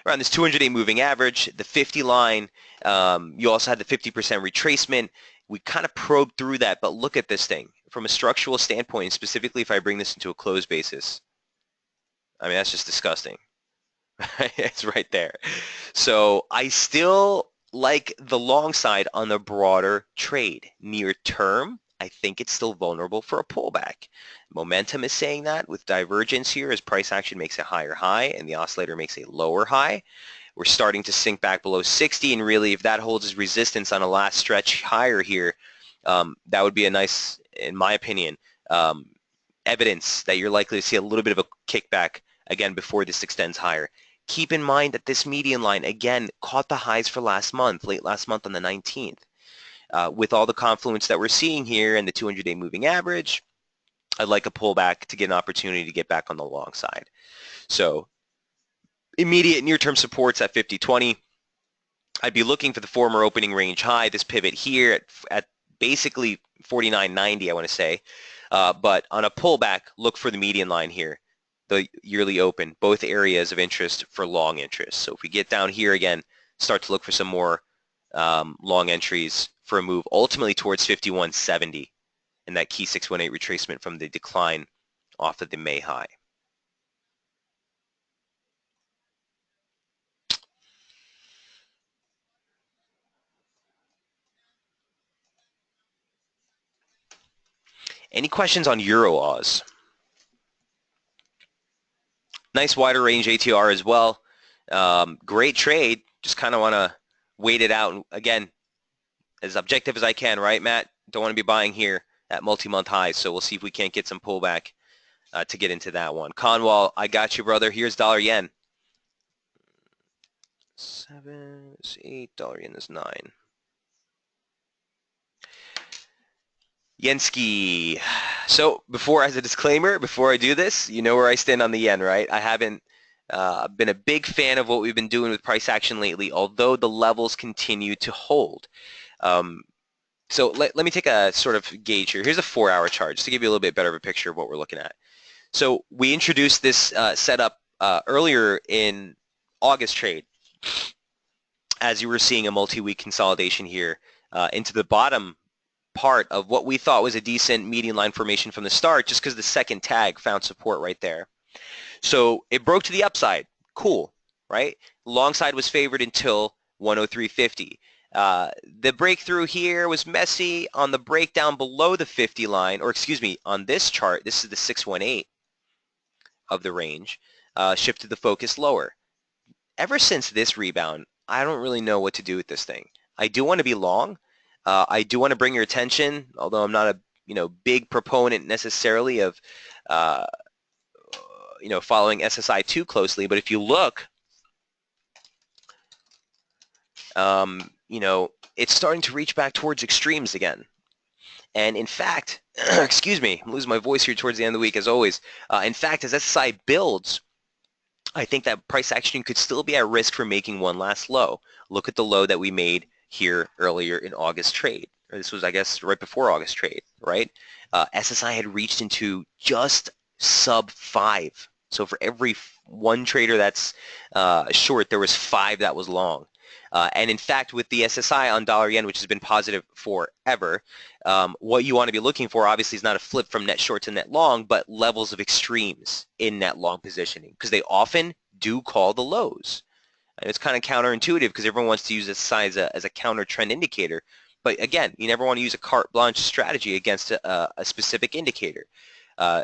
Around this 200-day moving average, the 50 line. You also had the 50% retracement. We kind of probed through that, but look at this thing. From a structural standpoint, specifically if I bring this into a close basis, I mean, that's just disgusting. It's right there. So I still like the long side on the broader trade. Near term, I think it's still vulnerable for a pullback. Momentum is saying that with divergence here as price action makes a higher high and the oscillator makes a lower high. We're starting to sink back below 60, and really if that holds as resistance on a last stretch higher here, that would be a nice, in my opinion, evidence that you're likely to see a little bit of a kickback again before this extends higher. Keep in mind that this median line, again, caught the highs for last month, late last month on the 19th. With all the confluence that we're seeing here and the 200-day moving average, I'd like a pullback to get an opportunity to get back on the long side. So immediate near-term supports at 50.20. I'd be looking for the former opening range high, this pivot here at basically 49.90, I want to say. But on a pullback, look for the median line here, the yearly open, both areas of interest for long interest. So if we get down here again, start to look for some more long entries for a move ultimately towards 51.70 and that key 618 retracement from the decline off of the May high. Any questions on Euro Aus? Nice wider range ATR as well. Great trade. Just kind of want to wait it out. Again, as objective as I can, right, Matt? Don't want to be buying here at multi-month highs, so we'll see if we can't get some pullback to get into that one. Conwall, I got you, brother. Here's dollar yen. 7 is 8, dollar yen is 9. Yenski. So before, as a disclaimer, before I do this, you know where I stand on the yen, right? I haven't been a big fan of what we've been doing with price action lately, although the levels continue to hold. So let me take a sort of gauge here. Here's a 4-hour chart, just to give you a little bit better of a picture of what we're looking at. So we introduced this setup earlier in August trade, as you were seeing a multi-week consolidation here into the bottom part of what we thought was a decent median line formation from the start, just because the second tag found support right there. So it broke to the upside. Cool, right? Long side was favored until 103.50. The breakthrough here was messy on the breakdown below the 50 line, or excuse me, on this chart, this is the 618 of the range, shifted the focus lower. Ever since this rebound, I don't really know what to do with this thing. I do want to be long. I do want to bring your attention, although I'm not a big proponent necessarily of following SSI too closely. But if you look, it's starting to reach back towards extremes again. And in fact, excuse me, I'm losing my voice here towards the end of the week as always. In fact, as SSI builds, I think that price action could still be at risk for making one last low. Look at the low that we made here earlier in August trade. This was, I guess, right before August trade, right? SSI had reached into just sub 5. So for every one trader that's short, there was 5 that was long. And in fact, with the SSI on dollar yen, which has been positive forever, what you want to be looking for obviously is not a flip from net short to net long, but levels of extremes in net long positioning, because they often do call the lows. And it's kind of counterintuitive because everyone wants to use SSI as a counter trend indicator. But again, you never want to use a carte blanche strategy against a specific indicator.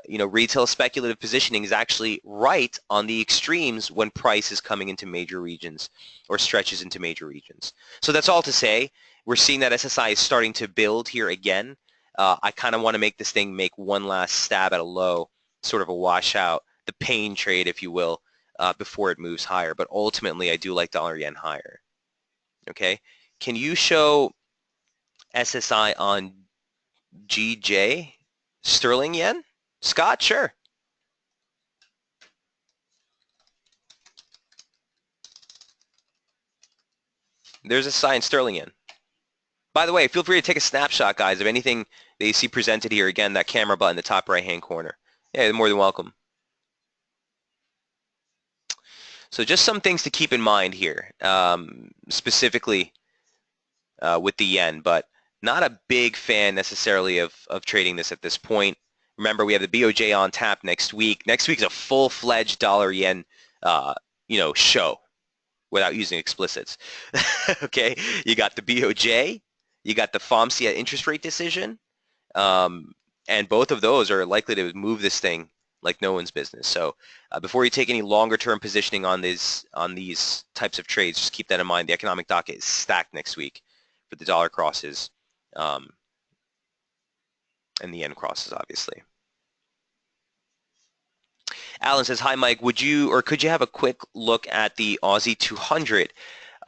Retail speculative positioning is actually right on the extremes when price is coming into major regions or stretches into major regions. So that's all to say, we're seeing that SSI is starting to build here again. I kind of want to make this thing make one last stab at a low, sort of a washout, the pain trade, if you will, before it moves higher. But ultimately, I do like dollar yen higher. Okay, can you show SSI on GJ, sterling yen? Scott, sure. There's a sign sterling yen. By the way, feel free to take a snapshot, guys, of anything that you see presented here. Again, that camera button in the top right-hand corner. Yeah, you're more than welcome. So just some things to keep in mind here, specifically with the yen, but not a big fan necessarily of trading this at this point. Remember, we have the BOJ on tap next week. Next week is a full-fledged dollar-yen, show without using explicits. Okay, you got the BOJ, you got the FOMC interest rate decision, and both of those are likely to move this thing like no one's business. So before you take any longer-term positioning on these types of trades, just keep that in mind. The economic docket is stacked next week for the dollar crosses and the yen crosses, obviously. Alan says, hi, Mike. Would you or could you have a quick look at the Aussie 200?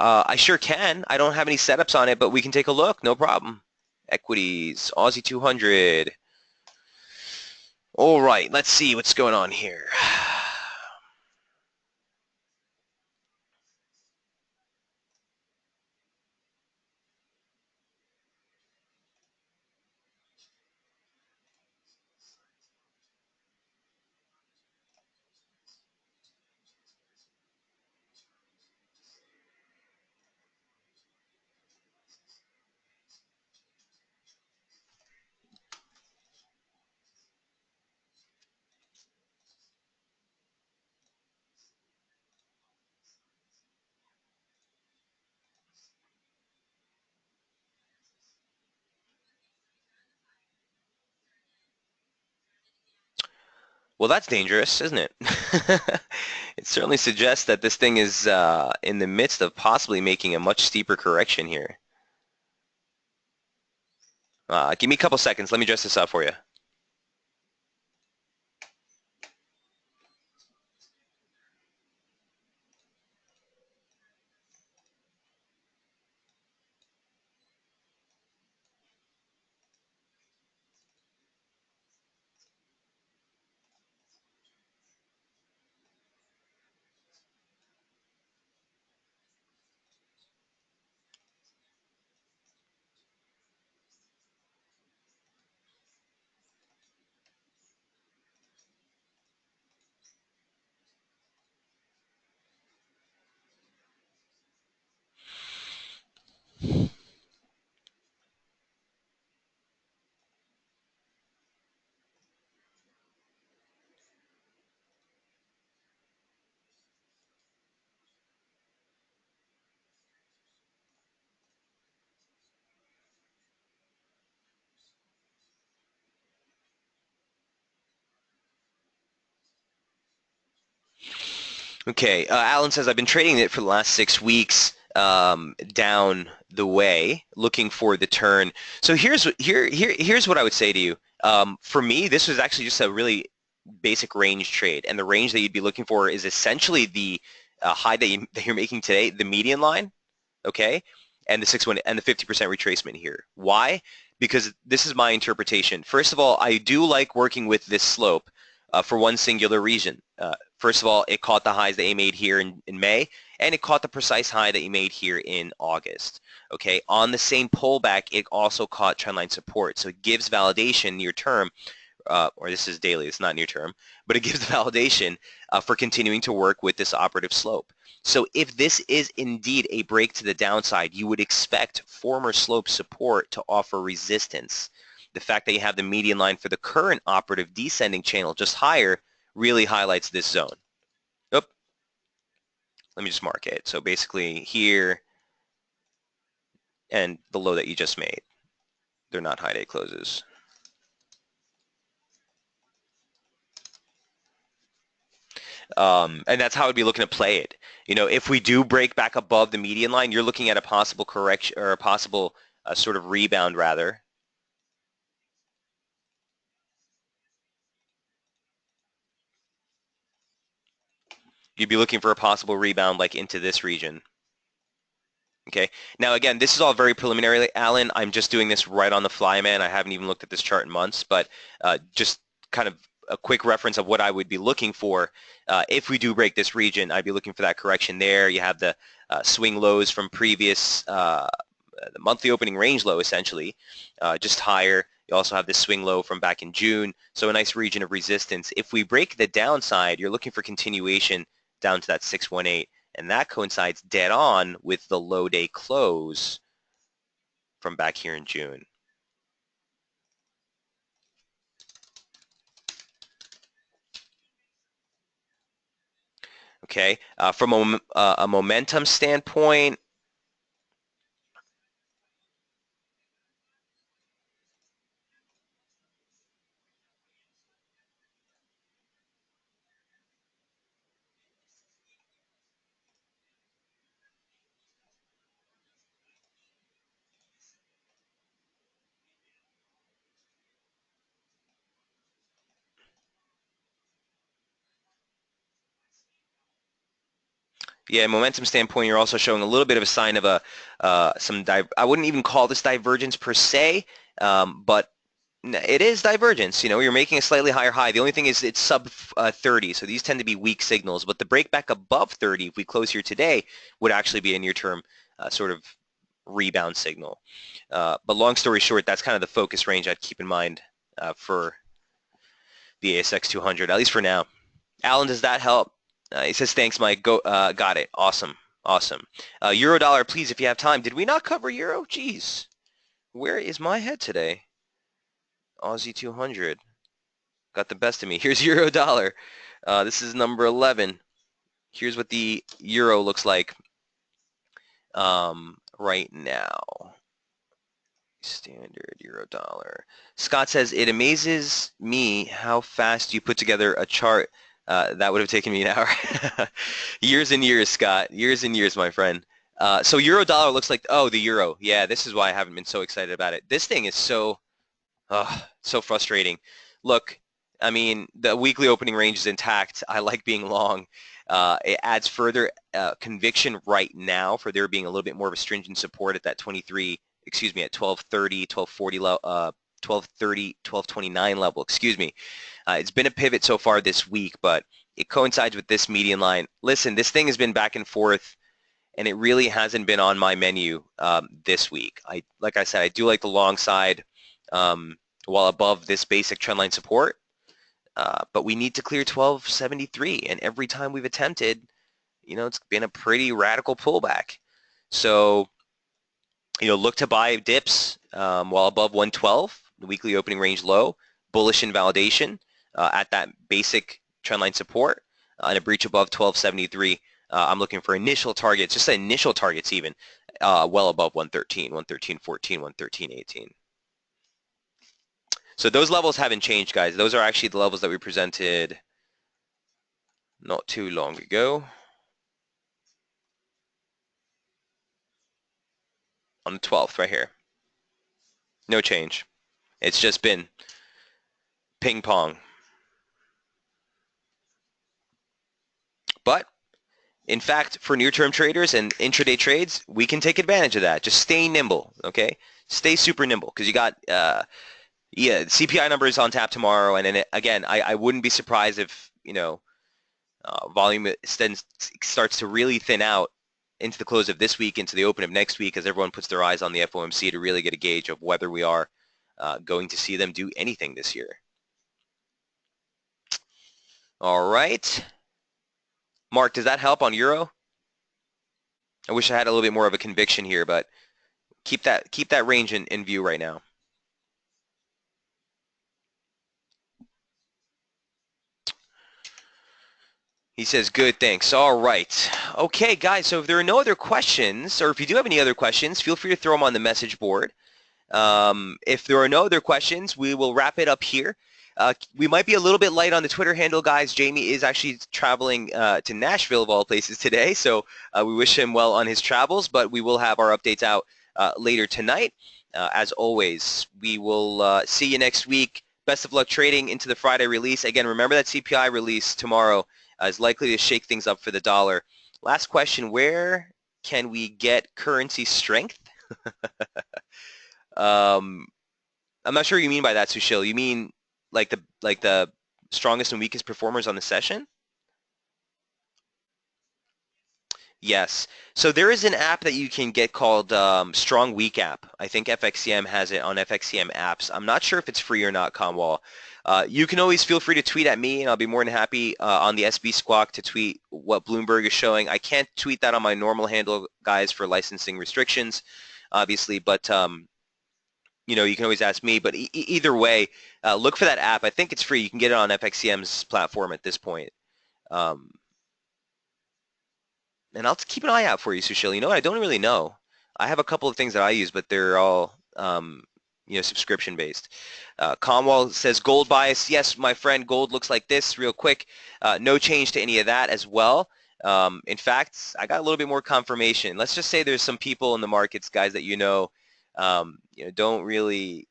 I sure can. I don't have any setups on it, but we can take a look. No problem. Equities, Aussie 200. All right, let's see what's going on here. Well, that's dangerous, isn't it? It certainly suggests that this thing is in the midst of possibly making a much steeper correction here. Give me a couple seconds. Let me dress this up for you. Okay, Alan says, I've been trading it for the last 6 weeks down the way, looking for the turn. So here's what I would say to you. For me, this was actually just a really basic range trade, and the range that you'd be looking for is essentially the high that you're making today, the median line, okay, and the 6-1 and the 50% retracement here. Why? Because this is my interpretation. First of all, I do like working with this slope for one singular reason. First of all, it caught the highs that you made here in May, and it caught the precise high that you made here in August. Okay, on the same pullback, it also caught trendline support. So it gives validation near term, or this is daily, it's not near term, but it gives validation for continuing to work with this operative slope. So if this is indeed a break to the downside, you would expect former slope support to offer resistance. The fact that you have the median line for the current operative descending channel just higher really highlights this zone. Oop. Let me just mark it. So basically here and the low that you just made. They're not high day closes. And that's how I'd be looking to play it. You know, if we do break back above the median line, you're looking at a possible correction or a possible sort of rebound rather. You'd be looking for a possible rebound like into this region. Okay. Now, again, this is all very preliminary, Alan. I'm just doing this right on the fly, man. I haven't even looked at this chart in months, but just kind of a quick reference of what I would be looking for. If we do break this region, I'd be looking for that correction there. You have the swing lows from previous, the monthly opening range low, essentially, just higher. You also have this swing low from back in June, so a nice region of resistance. If we break the downside, you're looking for continuation down to that 618. And that coincides dead on with the low day close from back here in June. Okay, from a momentum standpoint, yeah, momentum standpoint, you're also showing a little bit of a sign of a I wouldn't even call this divergence per se, but it is divergence. You know, you're making a slightly higher high. The only thing is it's sub 30, so these tend to be weak signals. But the break back above 30, if we close here today, would actually be a near-term sort of rebound signal. But long story short, that's kind of the focus range I'd keep in mind for the ASX 200, at least for now. Alan, does that help? He says, thanks, Mike. Got it. Awesome. Awesome. Euro dollar, please, if you have time. Did we not cover euro? Jeez. Where is my head today? Aussie 200. Got the best of me. Here's euro dollar. This is number 11. Here's what the euro looks like right now. Standard euro dollar. Scott says, it amazes me how fast you put together a chart. That would have taken me an hour. Years and years, Scott. Years and years, my friend. So euro dollar looks like, oh, the euro. Yeah, this is why I haven't been so excited about it. This thing is so frustrating. Look, I mean, the weekly opening range is intact. I like being long. It adds further conviction right now for there being a little bit more of a stringent support at that 23, excuse me, at 1230, 1240, 1230, 1229 level, excuse me. It's been a pivot so far this week, but it coincides with this median line. Listen, this thing has been back and forth, and it really hasn't been on my menu this week. Like I said, I do like the long side while above this basic trendline support, but we need to clear 1273, and every time we've attempted, you know, it's been a pretty radical pullback. So, you know, look to buy dips while above 112, the weekly opening range low, bullish invalidation at that basic trendline support, and a breach above 1273. I'm looking for initial targets, just initial targets even, well above 113, 113.14, 113.18. So those levels haven't changed, guys. Those are actually the levels that we presented not too long ago. On the 12th, right here. No change. It's just been ping pong. But in fact, for near-term traders and intraday trades, we can take advantage of that. Just stay nimble, okay? Stay super nimble because you got, CPI numbers on tap tomorrow. And then again, I wouldn't be surprised if, you know, volume starts to really thin out into the close of this week, into the open of next week, as everyone puts their eyes on the FOMC to really get a gauge of whether we are going to see them do anything this year. All right. Mark, does that help on euro? I wish I had a little bit more of a conviction here, but keep that range in view right now. He says, good, thanks. All right. Okay, guys, so if there are no other questions, or if you do have any other questions, feel free to throw them on the message board. If there are no other questions, we will wrap it up here. We might be a little bit light on the Twitter handle, guys. Jamie is actually traveling to Nashville, of all places, today, so we wish him well on his travels, but we will have our updates out later tonight. As always, we will see you next week. Best of luck trading into the Friday release. Again, remember that CPI release tomorrow is likely to shake things up for the dollar. Last question, where can we get currency strength? I'm not sure what you mean by that, Sushil. You mean like the strongest and weakest performers on the session? Yes. So there is an app that you can get called Strong Week app. I think FXCM has it on FXCM apps. I'm not sure if it's free or not, Conwall. You can always feel free to tweet at me, and I'll be more than happy on the SB Squawk to tweet what Bloomberg is showing. I can't tweet that on my normal handle, guys, for licensing restrictions, obviously, but you know, you can always ask me. But either way, look for that app. I think it's free. You can get it on FXCM's platform at this point. Um, And I'll keep an eye out for you, Sushil. You know what? I don't really know. I have a couple of things that I use, but they're all you know, subscription based. Conwall says gold bias. Yes, my friend, gold looks like this real quick. No change to any of that as well. In fact, I got a little bit more confirmation. Let's just say there's some people in the markets, guys, that you know don't really,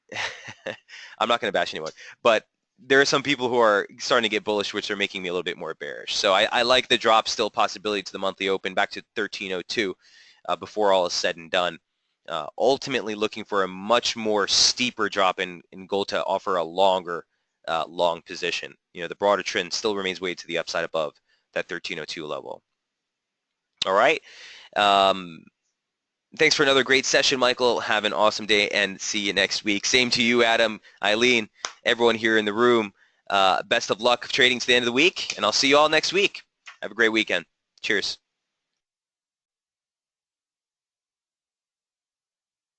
I'm not going to bash anyone, but there are some people who are starting to get bullish, which are making me a little bit more bearish. So I like the drop still possibility to the monthly open back to 1302 before all is said and done. Ultimately looking for a much more steeper drop in gold to offer a longer long position. You know, the broader trend still remains way to the upside above that 1302 level. All right. Thanks for another great session, Michael. Have an awesome day and see you next week. Same to you, Adam, Eileen, everyone here in the room. Best of luck trading to the end of the week, and I'll see you all next week. Have a great weekend. Cheers.